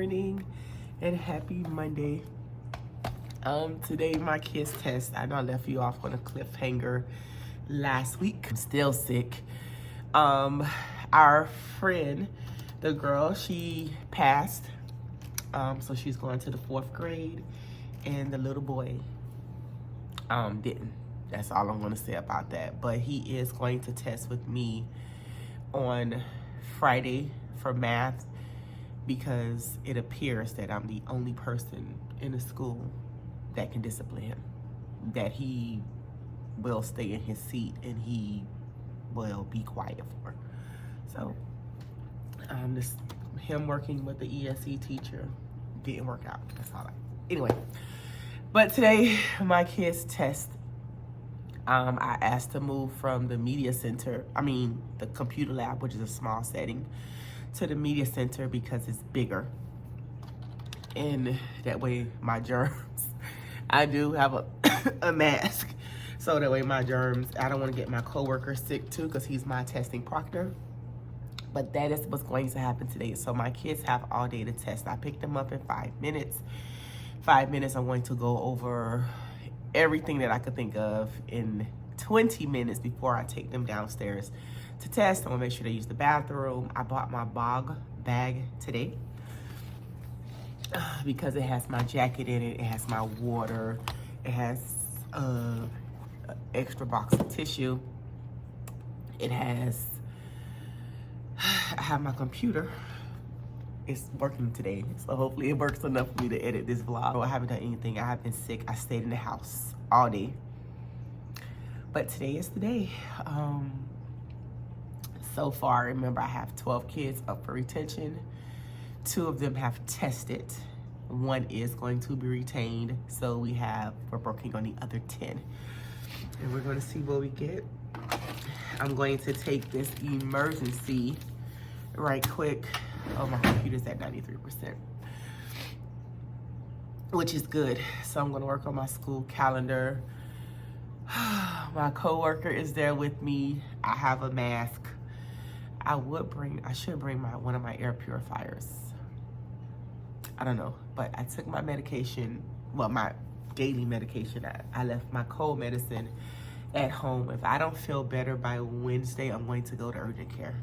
morning and happy Monday. Today my kids test. I know I left you off on a cliffhanger last week. I'm still sick. Our friend, the girl, she passed. So she's going to the 4th grade, and the little boy didn't. That's all I'm gonna say about that. But he is going to test with me on Friday for math, because it appears that I'm the only person in the school that can discipline him, that he will stay in his seat and he will be quiet for. So this him working with the ESE teacher didn't work out. That's all. Anyway, but today my kids test. I asked to move from the media center, the computer lab, which is a small setting, to the media center because it's bigger. And that way my germs, I do have a mask. So that way my germs, I don't want to get my coworker sick too, because he's my testing proctor. But that is what's going to happen today. So my kids have all day to test. I picked them up in 5 minutes. 5 minutes, I'm going to go over everything that I could think of in 20 minutes before I take them downstairs to test. I want to make sure they use the bathroom. I bought my bog bag today because it has my jacket in it. It has my water. It has an extra box of tissue. It has, I have my computer. It's working today, so hopefully it works enough for me to edit this vlog. I haven't done anything. I have been sick. I stayed in the house all day. But today is the day. So far, remember, I have 12 kids up for retention. 2 of them have tested. 1 is going to be retained. So we're working on the other 10. And we're going to see what we get. I'm going to take this emergency right quick. Oh, my computer's at 93%, which is good. So I'm gonna work on my school calendar. My coworker is there with me. I have a mask. I should bring one of my air purifiers. I don't know, but I took my medication, well, my daily medication. I left my cold medicine at home. If I don't feel better by Wednesday, I'm going to go to urgent care.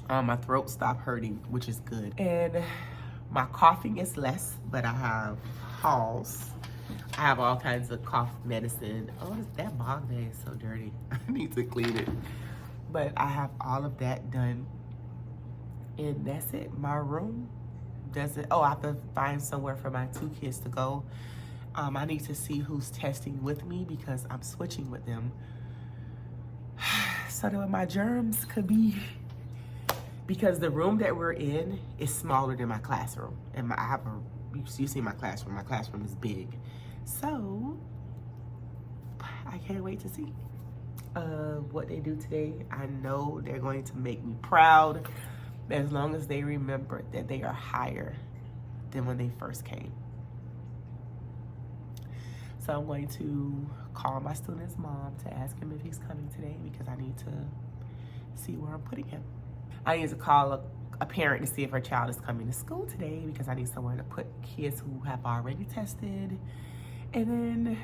My throat stopped hurting, which is good. And my coughing is less, but I have Halls. I have all kinds of cough medicine. Oh, that bog bag is so dirty. I need to clean it. But I have all of that done. And that's it. My room doesn't, I have to find somewhere for my 2 kids to go. I need to see who's testing with me because I'm switching with them. So that my germs could be, because the room that we're in is smaller than my classroom. And you see my classroom. My classroom is big. So I can't wait to see what they do today. I know they're going to make me proud, as long as they remember that they are higher than when they first came. So I'm going to call my student's mom to ask him if he's coming today, because I need to see where I'm putting him. I need to call a parent to see if her child is coming to school today, because I need somewhere to put kids who have already tested. And then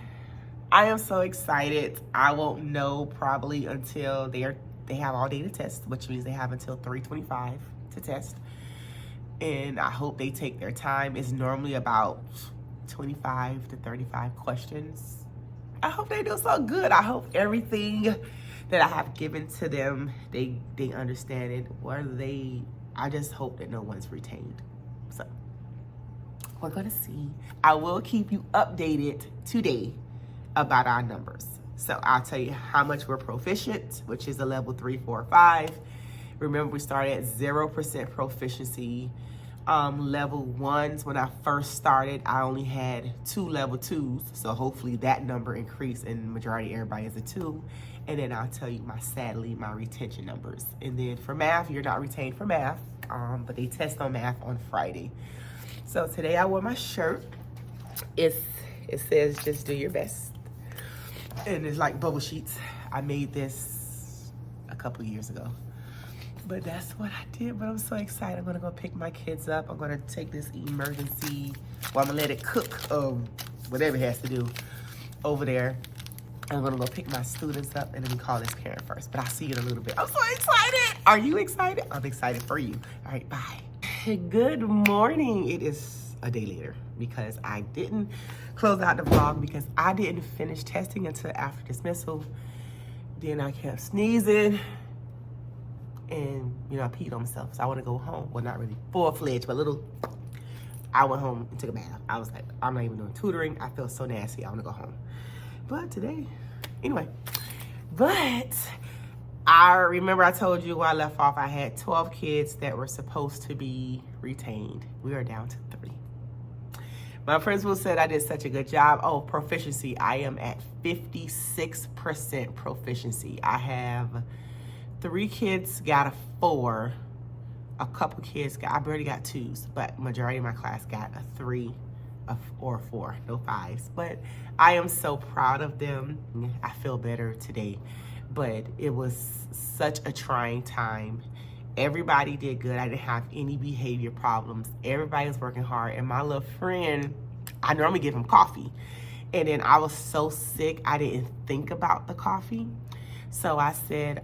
I am so excited. I won't know probably until they have all day to test, which means they have until 3:25 to test. And I hope they take their time. It's normally about 25 to 35 questions. I hope they do so good. I hope everything that I have given to them, they understand it. I just hope that no one's retained. So we're gonna see. I will keep you updated today about our numbers. So I'll tell you how much we're proficient, which is a level 3, 4, 5. Remember, we started at 0% proficiency. Level 1s, when I first started, I only had 2 level 2s. So hopefully that number increased, and majority of everybody is a 2. And then I'll tell you sadly, my retention numbers. And then for math, you're not retained for math, but they test on math on Friday. So today I wore my shirt. It says, just do your best. And it's like bubble sheets. I made this a couple years ago. But that's what I did. But I'm so excited. I'm gonna go pick my kids up. I'm gonna take this emergency, well, I'm gonna let it cook, whatever it has to do over there. I'm gonna go pick my students up and then we call this parent first. But I'll see you in a little bit. I'm so excited. Are you excited? I'm excited for you. All right, bye. Good morning. It is a day later because I didn't close out the vlog because I didn't finish testing until after dismissal. Then I kept sneezing and, you know, I peed on myself. So I want to go home. Well, not really full-fledged, but I went home and took a bath. I was like, I'm not even doing tutoring. I feel so nasty. I want to go home. But today, anyway, but I remember I told you where I left off. I had 12 kids that were supposed to be retained. We are down to 3. My principal said I did such a good job. Oh, proficiency. I am at 56% proficiency. I have 3 kids got a 4. A couple kids I barely got 2s, but majority of my class got a 3 or 4, no 5s. But I am so proud of them. I feel better today, but it was such a trying time. Everybody did good. I didn't have any behavior problems. Everybody was working hard. And my little friend, I normally give him coffee. And then I was so sick, I didn't think about the coffee. So I said,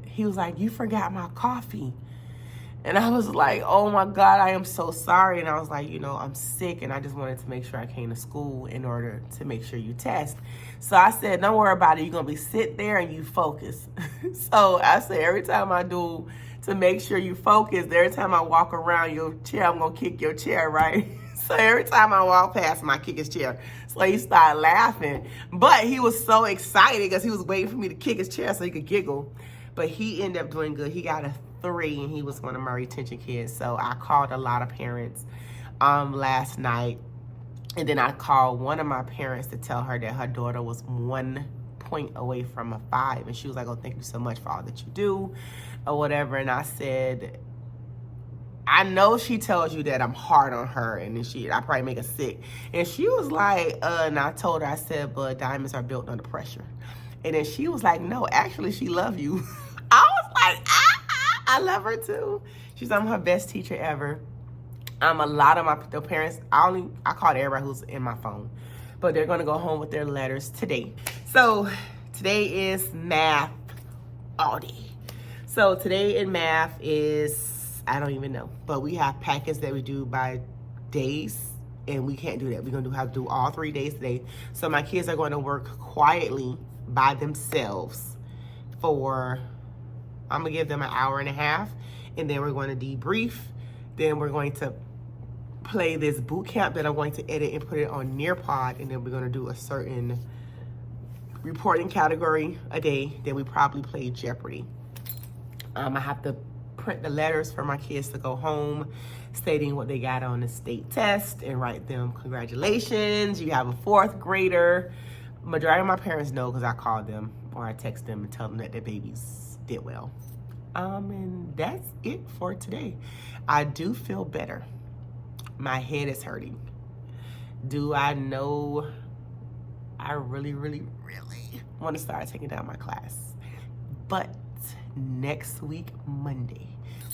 he was like, you forgot my coffee. And I was like, oh my God, I am so sorry. And I was like, you know, I'm sick and I just wanted to make sure I came to school in order to make sure you test. So I said, don't worry about it. You're going to be sit there and you focus. So I said, every time I do to make sure you focus, every time I walk around your chair, I'm going to kick your chair, right? So every time I walk past him, I kick his chair. So he started laughing. But he was so excited because he was waiting for me to kick his chair so he could giggle. But he ended up doing good. He got a 3 and he was one of my retention kids. So I called a lot of parents last night. And then I called one of my parents to tell her that her daughter was 1 point away from a 5. And she was like, oh, thank you so much for all that you do or whatever. And I said, I know she tells you that I'm hard on her and then I probably make her sick. And she was like, and I told her, I said, but diamonds are built under pressure. And then she was like, no, actually she loves you. I was like, I love her too. She's I'm her best teacher ever. A lot of the parents, I called everybody who's in my phone, but they're gonna go home with their letters today. So today is math all day. So today in math is, I don't even know, but we have packets that we do by days and we can't do that. We're gonna have to do all 3 days today. So my kids are going to work quietly by themselves for, I'm gonna give them an hour and a half and then we're going to debrief. Then we're going to play this boot camp that I'm going to edit and put it on Nearpod, and then we're gonna do a certain reporting category a day. Then we probably play Jeopardy. I have to print the letters for my kids to go home stating what they got on the state test and write them congratulations. You have a 4th grader. Majority of my parents know because I called them or I text them and tell them that their babies did well. And that's it for today. I do feel better. My head is hurting. Do I know I really, really, really want to start taking down my class? But next week, Monday,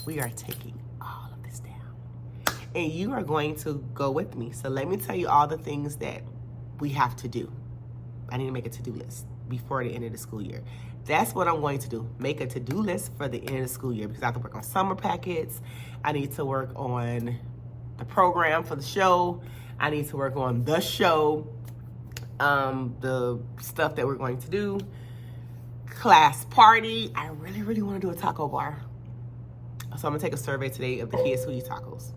we are taking all of this down. And you are going to go with me. So let me tell you all the things that we have to do. I need to make a to-do list before the end of the school year. That's what I'm going to do. Make a to-do list for the end of the school year because I have to work on summer packets. I need to work on the program for the show. I need to work on the show, the stuff that we're going to do. Class party. I really, really want to do a taco bar. So I'm gonna take a survey today of the kids who eat tacos.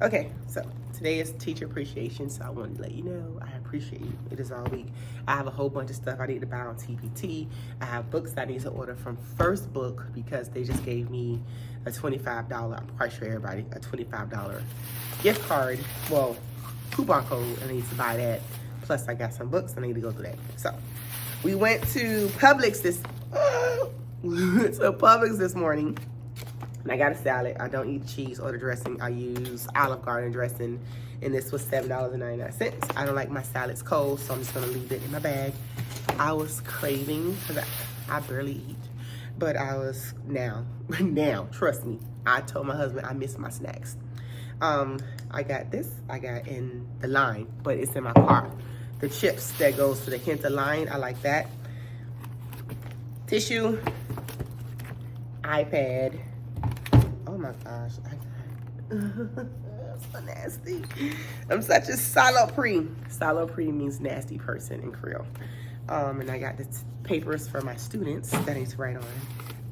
Okay, so today is teacher appreciation, so I wanted to let you know I appreciate you. It is all week. I have a whole bunch of stuff I need to buy on TPT. I have books I need to order from FIRSTBOOK because they just gave me a $25, I'm quite sure everybody, a $25 gift card, well, coupon code, and I need to buy that. Plus I got some books, I need to go through that. So we went to Publix this morning. And I got a salad. I don't eat cheese or the dressing. I use Olive Garden dressing, and this was $7.99. I don't like my salads cold, so I'm just gonna leave it in my bag. I was craving, because I barely eat, but I was now, trust me, I told my husband I miss my snacks. I got this, I got in the line, but it's in my car. The chips that goes to the hint of line, I like that. Tissue, iPad. Oh my gosh, so nasty. I'm such a salopre. Salopre means nasty person in Creole. And I got the papers for my students that I need to write on.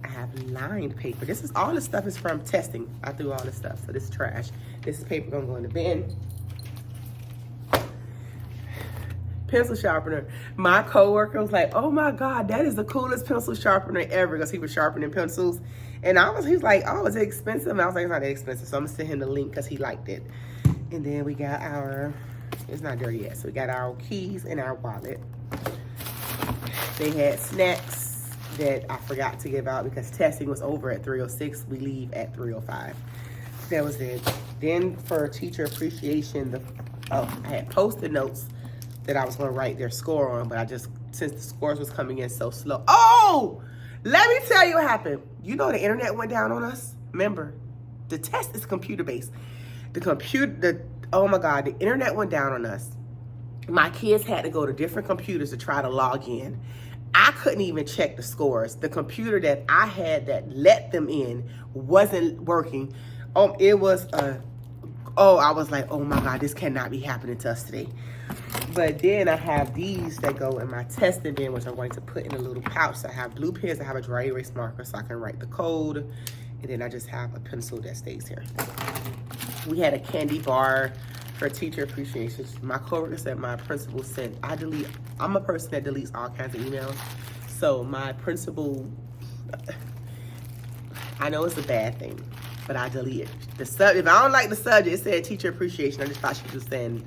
I have lined paper. This is all this stuff is from testing. I threw all this stuff, so this is trash. This is paper gonna go in the bin. Pencil sharpener. My coworker was like, "Oh my God, that is the coolest pencil sharpener ever," because he was sharpening pencils. And he's like, "Oh, is it expensive?" And I was like, "It's not that expensive." So I'm gonna send him the link because he liked it. And then we got it's not dirty yet. So we got our keys and our wallet. They had snacks that I forgot to give out because testing was over at 3:06. We leave at 3:05. That was it. Then for teacher appreciation, I had Post-it notes that I was gonna write their score on, but since the scores was coming in so slow. Oh, let me tell you what happened. You know the internet went down on us? Remember, the test is computer-based. Oh my God, the internet went down on us. My kids had to go to different computers to try to log in. I couldn't even check the scores. The computer that I had that let them in wasn't working. I was like, oh my God, this cannot be happening to us today. But then I have these that go in my testing bin, which I'm going to put in a little pouch. So I have blue pens, I have a dry erase marker so I can write the code. And then I just have a pencil that stays here. We had a candy bar for teacher appreciation. My coworker said my principal sent, I'm a person that deletes all kinds of emails. So my principal, I know it's a bad thing, but I delete it. If I don't like the subject, it said teacher appreciation. I just thought she was saying,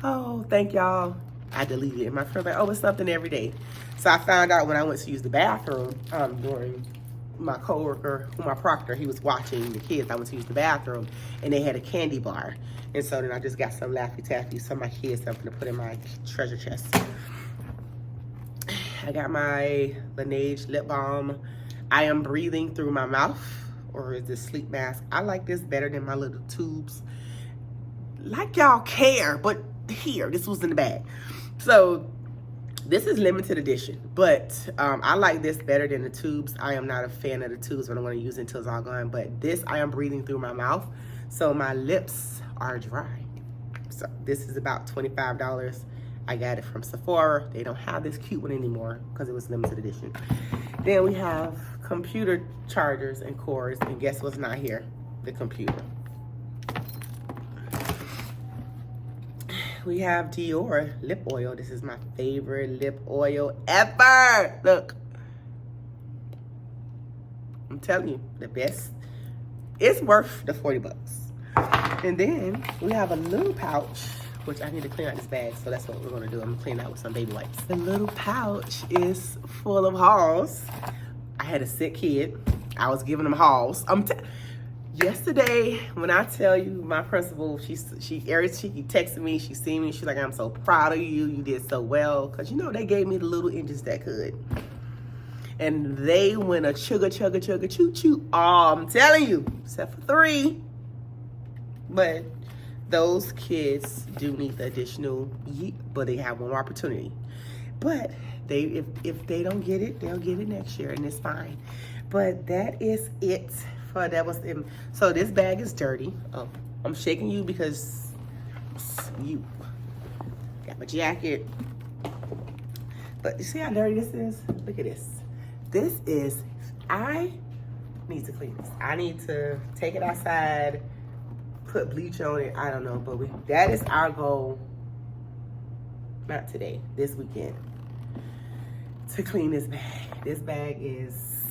"Oh, thank y'all." I deleted it. My friend was like, "Oh, it's something every day." So I found out when I went to use the bathroom during my coworker, my proctor, he was watching the kids. I went to use the bathroom and they had a candy bar. And so then I just got some Laffy Taffy, some of my kids I'm gonna put in my treasure chest. I got my Laneige lip balm. I am breathing through my mouth, or is this sleep mask? I like this better than my little tubes. Like y'all care, but here, this was in the bag. So this is limited edition, but I like this better than the tubes. I am not a fan of the tubes, but I'm gonna use it until it's all gone. But this, I am breathing through my mouth, so my lips are dry. So this is about $25. I got it from Sephora. They don't have this cute one anymore because it was limited edition. Then we have computer chargers and cords, and guess what's not here? The computer. We have Dior lip oil. This is my favorite lip oil ever. Look, I'm telling you, the best. It's worth the 40 bucks. And then we have a little pouch, which I need to clean out this bag, so that's what we're gonna do. I'm gonna clean out with some baby wipes. The little pouch is full of hauls. I had a sick kid. I was giving them hauls. Yesterday, when I tell you, my principal, she texted me, she seen me, she's like, "I'm so proud of you, you did so well." Because, you know, they gave me the little engines that could. And they went a chugga, chugga, chugga, choo, choo. Oh, I'm telling you, except for 3. But those kids do need the additional, but they have one more opportunity. But if they don't get it, they'll get it next year, and it's fine. But that is it. So this bag is dirty. Oh, I'm shaking you because you got my jacket. But you see how dirty this is? Look at this. I need to clean this. I need to take it outside, put bleach on it. I don't know, but that is our goal. Not today, this weekend, to clean this bag. This bag is,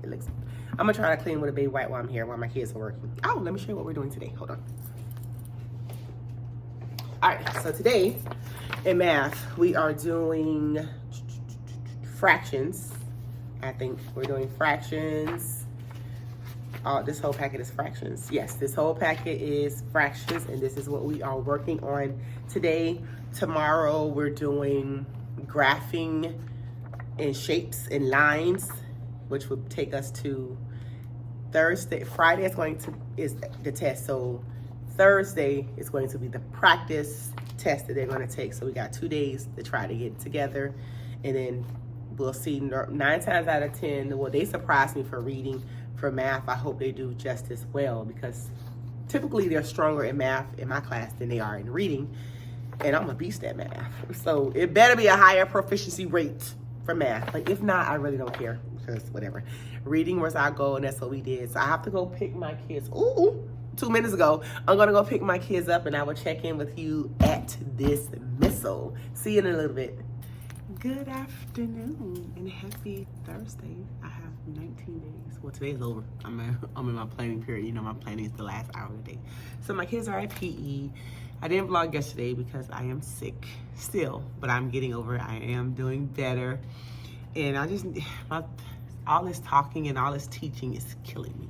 it looks, I'm gonna try to clean with a baby wipe while I'm here, while my kids are working. Oh, let me show you what we're doing today. Hold on. All right, so today in math, we are doing fractions. I think we're doing fractions. This whole packet is fractions. Yes, this whole packet is fractions, and this is what we are working on today. Tomorrow, we're doing graphing and shapes and lines, which would take us to Thursday. Friday is the test. So Thursday is going to be the practice test that they're going to take. So we got 2 days to try to get it together, and then we'll see. 9 times out of 10, well, they surprised me for reading. For math, I hope they do just as well, because typically they're stronger in math in my class than they are in reading, and I'm a beast at math. So it better be a higher proficiency rate for math. Like, if not, I really don't care, because whatever. Reading was our goal, and that's what we did. So I have to go pick my kids. Ooh, 2 minutes ago. I'm gonna go pick my kids up, and I will check in with you at dismissal. See you in a little bit. Good afternoon and happy Thursday. I have 19 days. Well, today's over. I'm in my planning period. You know, my planning is the last hour of the day. So my kids are at PE. I didn't vlog yesterday because I am sick still, but I'm getting over it. I am doing better. And I just, all this talking and all this teaching is killing me.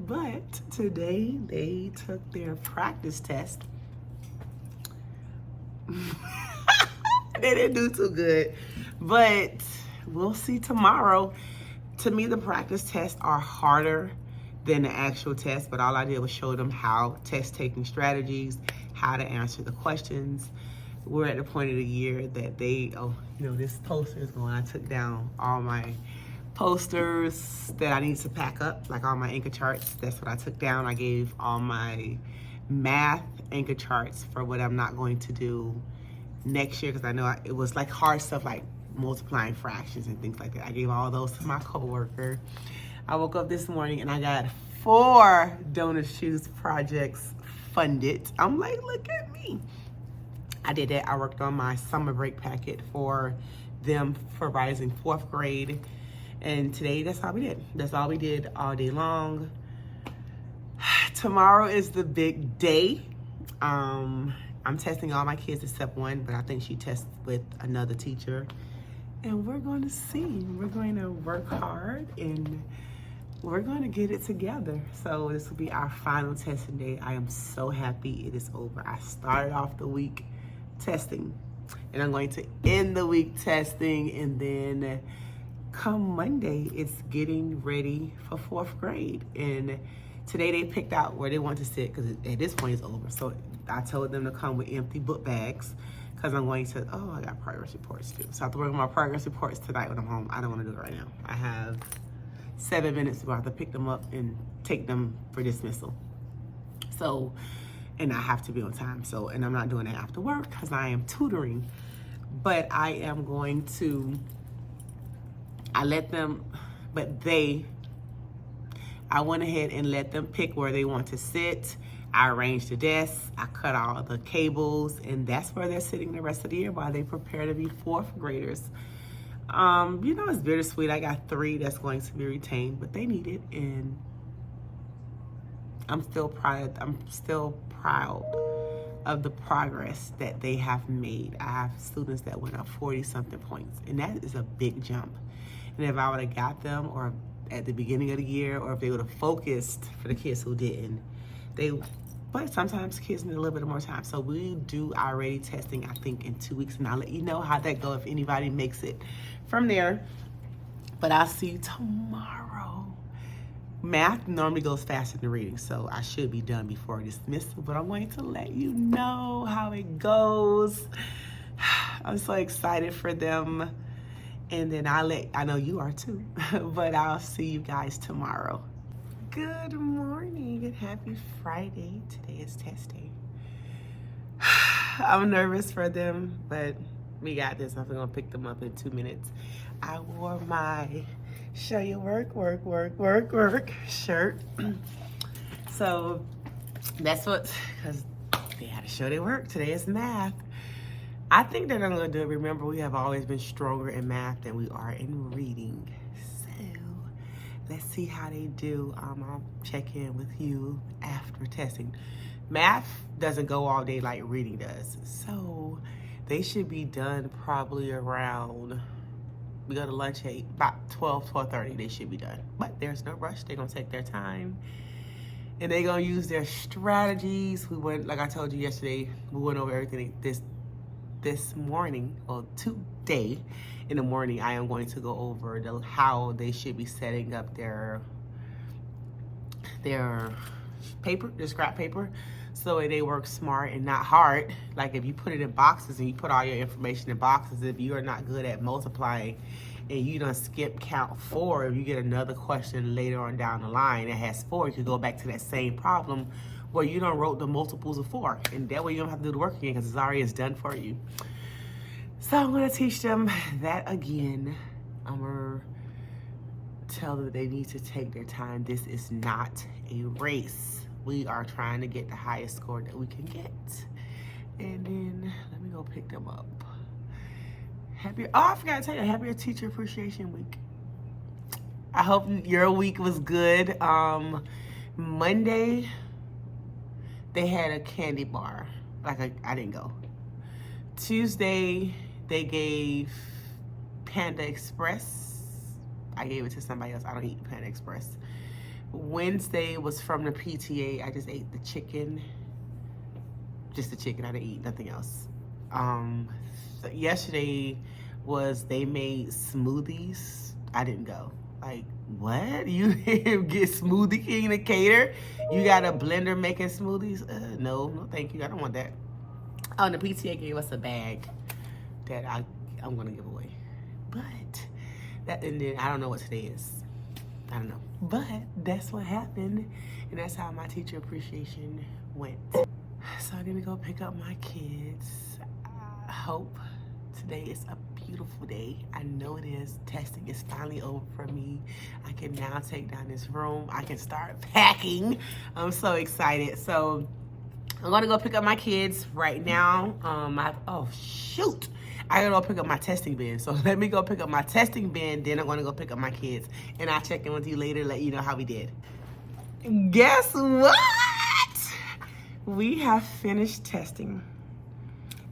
But today they took their practice test. They didn't do too good, but we'll see tomorrow. To me, the practice tests are harder than the actual test, but all I did was show them how test-taking strategies, how to answer the questions. We're at the point of the year that this poster is going. I took down all my posters that I need to pack up, like all my anchor charts. That's what I took down. I gave all my math anchor charts for what I'm not going to do next year, because I know it was like hard stuff like multiplying fractions and things like that. I gave all those to my coworker. I woke up this morning and I got 4 donor shoes projects funded. I'm like, look at me. I did that. I worked on my summer break packet for them for rising 4th grade. And today, that's all we did. That's all we did all day long. Tomorrow is the big day. I'm testing all my kids except one, but I think she tests with another teacher. And we're going to see. We're going to work hard and we're going to get it together. So this will be our final testing day. I am so happy it is over. I started off the week testing, and I'm going to end the week testing, and then come Monday, it's getting ready for 4th grade. And today they picked out where they want to sit, because at this point it's over. So I told them to come with empty book bags, because I'm going to, I got progress reports too. So I have to work on my progress reports tonight when I'm home. I don't want to do it right now. I have 7 minutes to have to pick them up and take them for dismissal. So, and I have to be on time. So, and I'm not doing it after work because I am tutoring. But I am going to, I went ahead and let them pick where they want to sit. I arranged the desks, I cut all the cables, and that's where they're sitting the rest of the year while they prepare to be 4th graders. It's bittersweet. I got 3 that's going to be retained, but they need it, and I'm still proud of the progress that they have made. I have students that went up 40-something points, and that is a big jump. And if I would have got them, or at the beginning of the year, or if they would have focused for the kids who didn't, but sometimes kids need a little bit more time. So we do our ready testing, I think, in 2 weeks, and I'll let you know how that goes if anybody makes it from there. But I'll see you tomorrow. Math normally goes faster than reading, so I should be done before dismissal, but I'm going to let you know how it goes. I'm so excited for them. And then I know you are too, but I'll see you guys tomorrow. Good morning and happy Friday. Today is test day. I'm nervous for them, but we got this. I'm gonna pick them up in 2 minutes. I wore my show you work shirt. So that's because they had to show their work. Today is math. I think they're gonna do it. Remember, we have always been stronger in math than we are in reading. So let's see how they do. I'll check in with you after testing. Math doesn't go all day like reading does. So they should be done probably around, we go to lunch at about 12:30, they should be done. But there's no rush, they're gonna take their time. And they're gonna use their strategies. We went, like I told you yesterday, we went over everything this morning, or today in the morning, I am going to go over how they should be setting up their paper, their scrap paper, so they work smart and not hard. Like if you put it in boxes and you put all your information in boxes, if you are not good at multiplying and you don't skip count 4, if you get another question later on down the line that has 4, you could go back to that same problem where you don't wrote the multiples of 4, and that way you don't have to do the work again because it's done for you. So I'm gonna teach them that again. I'm gonna tell them they need to take their time. This is not a race. We are trying to get the highest score that we can get. And then let me go pick them up. I forgot to tell you, happy Teacher Appreciation Week. I hope your week was good. Monday, they had a candy bar. I didn't go. Tuesday, they gave Panda Express. I gave it to somebody else. I don't eat Panda Express. Wednesday was from the PTA. I just ate the chicken. Just the chicken. I didn't eat nothing else. So yesterday they made smoothies. I didn't go. Like, what? You get Smoothie King to cater? You got a blender making smoothies? No, thank you. I don't want that. Oh, the PTA gave us a bag that I'm gonna give away. But and then I don't know what today is. I don't know. But that's what happened, and that's how my teacher appreciation went. So I'm gonna go pick up my kids. I hope today is a beautiful day. I know it is. Testing is finally over for me. I can now take down this room. I can start packing. I'm so excited. So I'm gonna go pick up my kids right now. Oh shoot, I gotta go pick up my testing bin. So let me go pick up my testing bin, then I'm gonna go pick up my kids, and I'll check in with you later, let you know how we did. Guess what? We have finished testing,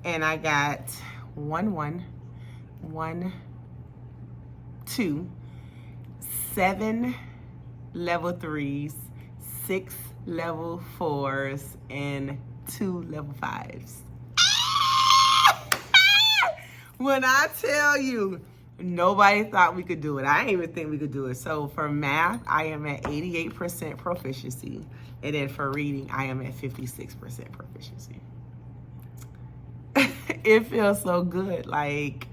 and I got 1, 1, 1, 2, 7 level 3s, 6 level 4s, and 2 level 5s. When I tell you, nobody thought we could do it. I didn't even think we could do it. So for math, I am at 88% proficiency. And then for reading, I am at 56% proficiency. It feels so good. Like,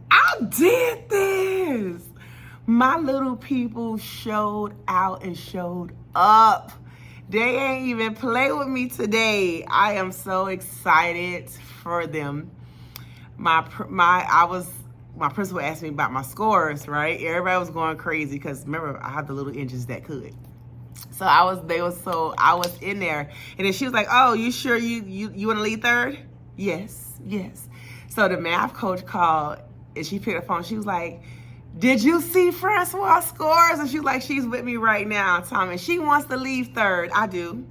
I did this. My little people showed out and showed up. They ain't even play with me today. I am so excited for them. My principal asked me about my scores, right? Everybody was going crazy because remember, I have the little engines that could. So I was in there, and then she was like, "Oh, you sure you want to lead third?" Yes. So the math coach called, and she picked up the phone. She was like, "Did you see Francois' scores?" And she was like, "She's with me right now, Tommy. She wants to leave third." I do.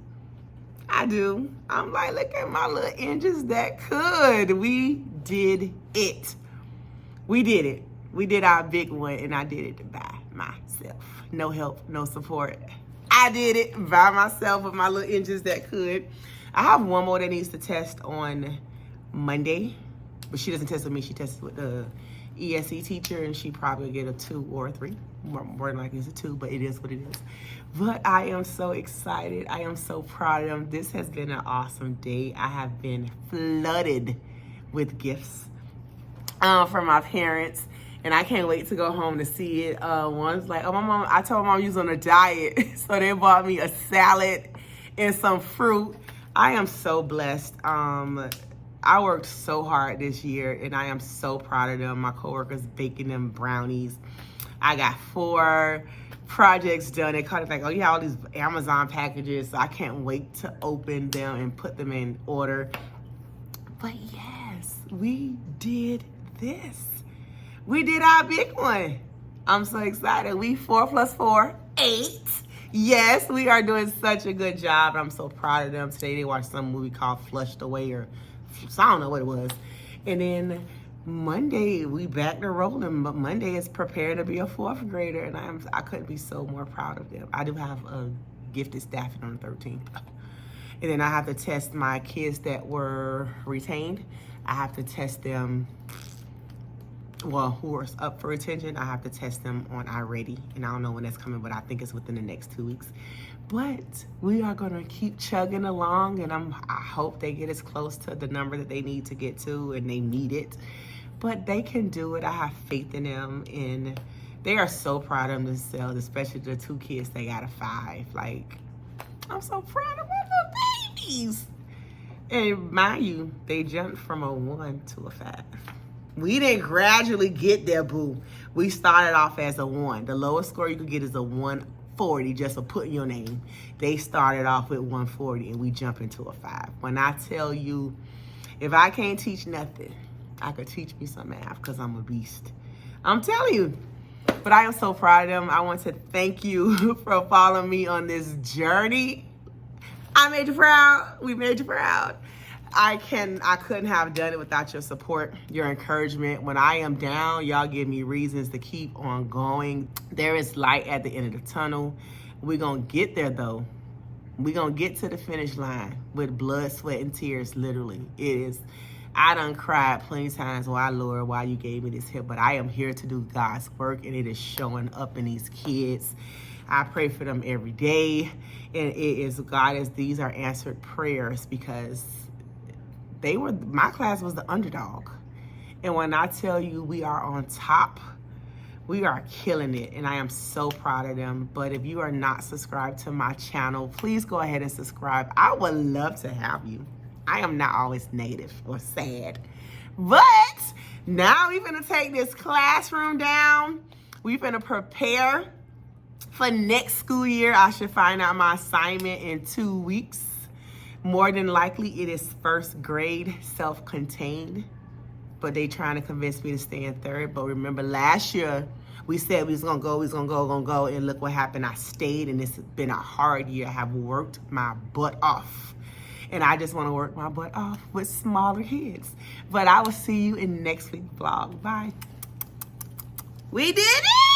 I'm like, look at my little engines that could. We did it. We did it. We did our big one, and I did it by myself. No help, no support. I did it by myself with my little engines that could. I have one more that needs to test on Monday, but she doesn't test with me. She tests with the ESE teacher, and she probably will get a 2 or a 3. More than likely it's a 2, but it is what it is. But I am so excited. I am so proud of them. This has been an awesome day. I have been flooded with gifts from my parents, and I can't wait to go home to see it. One's like, oh, my mom, I told my mom you was on a diet, so they bought me a salad and some fruit. I am so blessed. I worked so hard this year, and I am so proud of them. My coworkers baking them brownies. I got 4 projects done. They called it like, oh, you have all these Amazon packages, so I can't wait to open them and put them in order. But yes, we did this. We did our big one. I'm so excited. We 4 + 4, 8. Yes, we are doing such a good job. I'm so proud of them. Today they watched some movie called Flushed Away, or so I don't know what it was. And then Monday we back to rolling, but Monday is preparing to be a 4th grader, and I couldn't be so more proud of them. I do have a gifted staffing on the 13th. And then I have to test my kids that were retained. I have to test them, well, who are up for retention. I have to test them on iReady. And I don't know when that's coming, but I think it's within the next 2 weeks. But we are gonna keep chugging along, and I hope they get as close to the number that they need to get to, and they need it. But they can do it. I have faith in them, and they are so proud of themselves, especially the 2 kids they got a 5. Like, I'm so proud of my little babies. And mind you, they jumped from a 1 to a 5. We didn't gradually get there, boo. We started off as a 1. The lowest score you could get is a 140 just for putting your name. They started off with 140 and we jump into a 5. When I tell you, if I can't teach nothing, I could teach me some math because I'm a beast. I'm telling you. But I am so proud of them. I want to thank you for following me on this journey. I made you proud. We made you proud. I couldn't have done it without your support, your encouragement. When I am down, y'all give me reasons to keep on going. There is light at the end of the tunnel. We're going to get there, though. We're going to get to the finish line with blood, sweat, and tears, literally. It is. I done cried plenty of times, why, Lord, why you gave me this help? But I am here to do God's work, and it is showing up in these kids. I pray for them every day, and it is, God, as these are answered prayers, because my class was the underdog. And when I tell you we are on top, we are killing it, and I am so proud of them. But if you are not subscribed to my channel, please go ahead and subscribe. I would love to have you. I am not always negative or sad. But now we're gonna take this classroom down. We're gonna prepare for next school year. I should find out my assignment in 2 weeks. More than likely, it is first grade, self-contained. But they trying to convince me to stay in third. But remember, last year, we said we was gonna go, and look what happened. I stayed, and it's been a hard year. I have worked my butt off. And I just wanna work my butt off with smaller kids. But I will see you in next week's vlog. Bye. We did it!